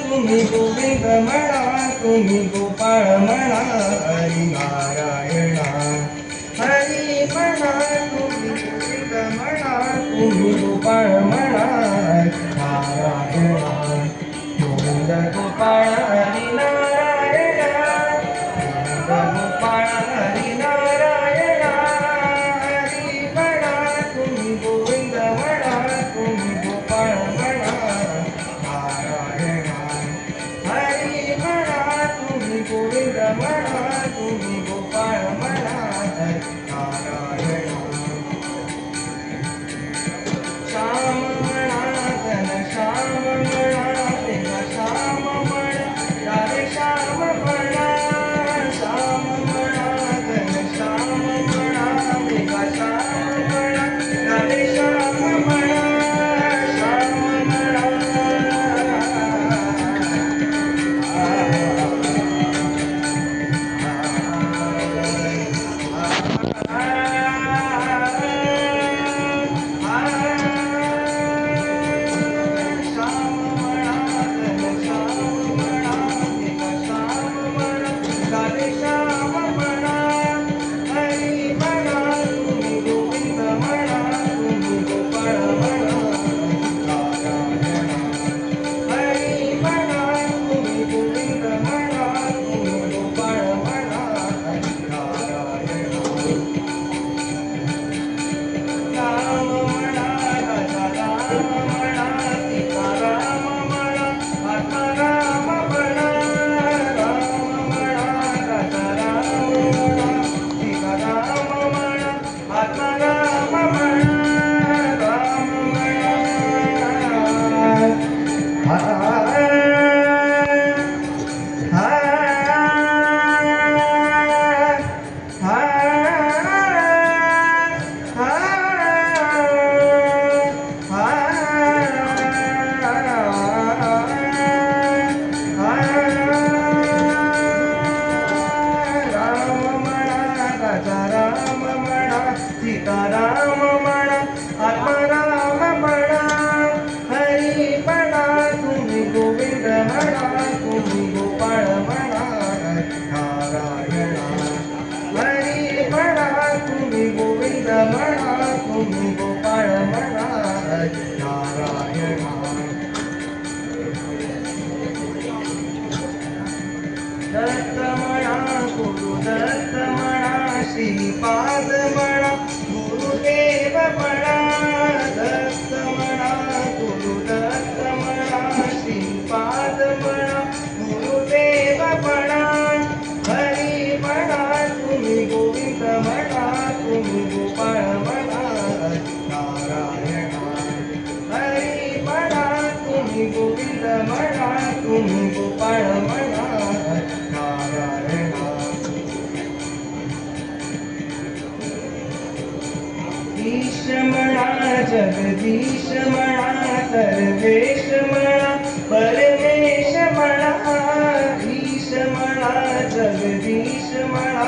तुम्ही गोविंद म्हणा, तुम्ही गोपाळ म्हणा, हरी नारायण हरी म्हणा, तुम्ही गोविंद म्हणा, तुम्ही गोपाळ म्हणा, नारायण गोविंद गोपाळ हरी नारायण गोविंद गोपाळ हरी नारायण हरी म्हणा, तुम्ही गोविंद म्हणा, तुम्ही गोपाळ म्हणा, गोविंद म्हणा, तुम्ही गोपाळ म्हणा, नारायण श्याम म्हणा, घनश्याम म्हणा, तेव्हा श्याम म्हणा, राधे श्याम म्हणा, श्याम म्हणा, घनश्याम म्हणा, तेव्हा श्याम म्हणा, राधे श्याम म्हणा, श्याम म्हणा. सीताराम म्हणा, आत्माराम म्हणा, हरी म्हणा, तुम्ही गोविंद म्हणा, तुम्ही गोपाळ म्हणा, नारायण हरी म्हणा, तुम्ही गोविंद म्हणा, तुम्ही गोपाळ म्हणा, नारायण दत्त म्हणा, गुरुदत्त म्हणा, श्रीपाद म्हणा, गुरुदेव म्हणा, दत्त म्हणा, गुरुदत्त म्हणा, श्रीपाद म्हणा, गुरुदेव म्हणा, हरी म्हणा, तुम्ही गोविंद म्हणा, तुम्ही गोपाळ म्हणा, नारायण हरी म्हणा, तुम्ही गोविंद म्हणा, तुम्ही गोपाळ म्हणा, नारायण ईश म्हणा, जगदीश म्हणा, सर्वेश म्हणा, परमेश म्हणा, ईश म्हणा, जगदीश म्हणा,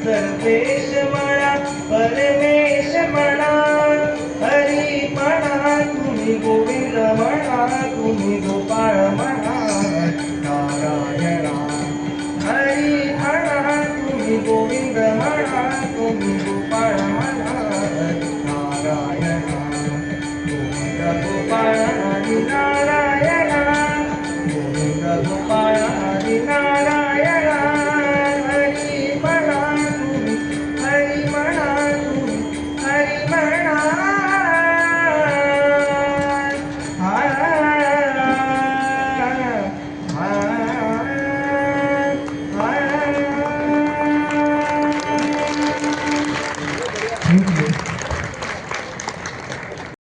सर्वेश म्हणा, परमेश म्हणा, हरी म्हणा, तुम्ही गोविंद म्हणा, तुम्ही गोपाळ म्हणा, नारायण हरी म्हणा, तुम्ही गोविंद म्हणा, तुम्ही गोपाळ म्हणा.